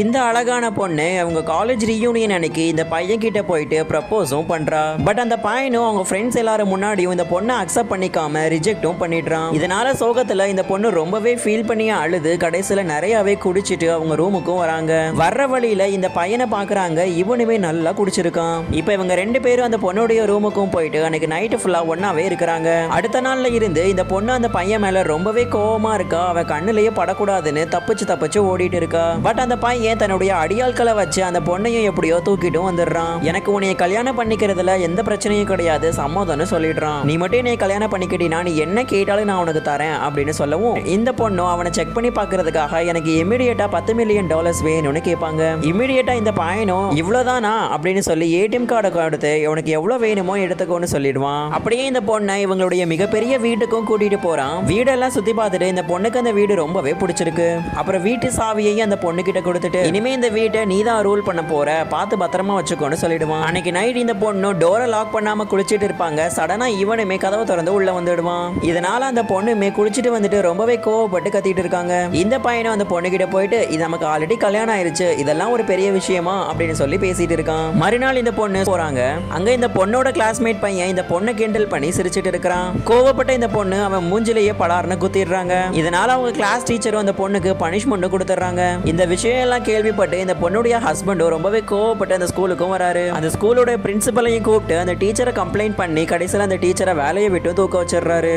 இந்த அழகான பொண்ணு அவங்க காலேஜ் ரீயூனியன் அன்னைக்கு இந்த பையன் கிட்ட போயிட்டு ப்ரப்போஸும் பண்றா. பட் அந்த பையனும் அவங்க ஃப்ரெண்ட்ஸ் எல்லாரும் முன்னாடியும் இந்த பொண்ணை அக்செப்ட் பண்ணிக்காம ரிஜெக்டும் பண்ணிடுறான். இதனால சோகத்துல இந்த பொண்ணு ரொம்பவே ஃபீல் பண்ணி அழுது கடைசியில நிறையவே குடிச்சிட்டு அவங்க ரூமுக்கும் வராங்க. வர்ற வழியில இந்த பையனை பாக்குறாங்க. இவனுமே நல்லா குடிச்சிருக்கான். இப்ப இவங்க ரெண்டு பேரும் அந்த பொண்ணுடைய ரூமுக்கும் போயிட்டு அன்னைக்கு நைட்டு ஃபுல்லா ஒன்னாவே இருக்கிறாங்க. அடுத்த நாள்ல இருந்து இந்த பொண்ணு அந்த பையன் மேல ரொம்பவே கோவமா இருக்கா. அவ கண்ணுலயே படக்கூடாதுன்னு தப்பிச்சு ஓடிட்டு இருக்கா. பட் அந்த பையன் தன்னுடைய அடியாட்களை வச்சு அந்த பொண்ணையும் எப்படியோ தூக்கிட்டும் வந்துடுறான். எனக்கு உன்னைய கல்யாணம் பண்ணிக்கிறதுல எந்த பிரச்சனையும் கிடையாது, சம்மதம்னு சொல்லிடுறான். நீ மட்டும் என்னை கல்யாணம் பண்ணிக்கிட்டீனா நீ என்ன கேட்டாலும் நான் உனக்கு தரேன் அப்படின்னு சொல்லவும் இந்த பொண்ணும் அவனை செக் பண்ணி பாக்குறதுக்காக எனக்கு இமிடியேட்டா $10 மில்லியன் வேணும்னு கேட்பாங்க. இமிடியேட்டா இந்த பையனும் இவ்வளவுதானா அப்படின்னு சொல்லி ஏடிஎம் கார்டை கொடுத்து உனக்கு எவ்வளவு வேணுமோ எடுத்துக்கோன்னு சொல்லிடுவான். அப்படியே இந்த பொண்ணை இவங்களுடைய மிகப்பெரிய வீட்டுக்கும் கூட்டிட்டு போறான். வீடெல்லாம் சுத்தி பார்த்துட்டு இந்த பொண்ணுக்கு அந்த வீடு ரொம்பவே பிடிச்சிருக்கு. அப்புறம் வீட்டு சாவியை அந்த பொண்ணு கிட்ட கொடுத்துட்டு இனிமே இந்த வீட்டை நீதான் ரூல் பண்ண போற, பார்த்து பத்திரமா வச்சுக்கோன்னு சொல்லிடுவான். அன்னைக்கு நைட் இந்த பொண்ணு டோரை லாக் பண்ணாம குளிச்சிட்டு இருப்பாங்க. சடனா இவனுமே கதவை திறந்து உள்ள வந்துடுவான். இதனால அந்த பொண்ணுமே குளிச்சுட்டு வந்துட்டு ரொம்பவே கோவப்பட்டு கத்திட்டு இருக்காங்க. இந்த பையனும் அந்த பொண்ணு கிட்ட போயிட்டு இது நமக்கு ஆல்ரெடி கல்யாணம் ஆயிருச்சு, இதெல்லாம் ஒரு பெரிய விஷயமா அப்படின்னு சொல்லி பேசிட்டு இருக்கான். மறுநாள் இந்த பொண்ணு போறாங்க. அங்க இந்த பொண்ணோட கிளாஸ்மேட் பையன் இந்த பொண்ணை கிண்டல் பண்ணி சிரிச்சிட்டு இருக்கிறான். கோவப்பட்ட இந்த பொண்ணு அவன் மூஞ்சிலேயே பலார்னு குத்திடுறாங்க. இதனால அவங்க கிளாஸ் டீச்சரும் அந்த பொண்ணுக்கு பனிஷ்மெண்ட் கொடுத்துறாங்க. இந்த விஷயம் எல்லாம் கேள்விப்பட்டு இந்த பொண்ணுடைய ஹஸ்பண்டும் ரொம்பவே கோவப்பட்டு அந்த ஸ்கூலுக்கும் வராரு. அந்த ஸ்கூலோட பிரின்சிபலையும் கூப்பிட்டு அந்த டீச்சரை கம்ப்ளைண்ட் பண்ணி கடைசியில் அந்த டீச்சரை வேலையை விட்டு தூக்க வச்சிடுறாரு.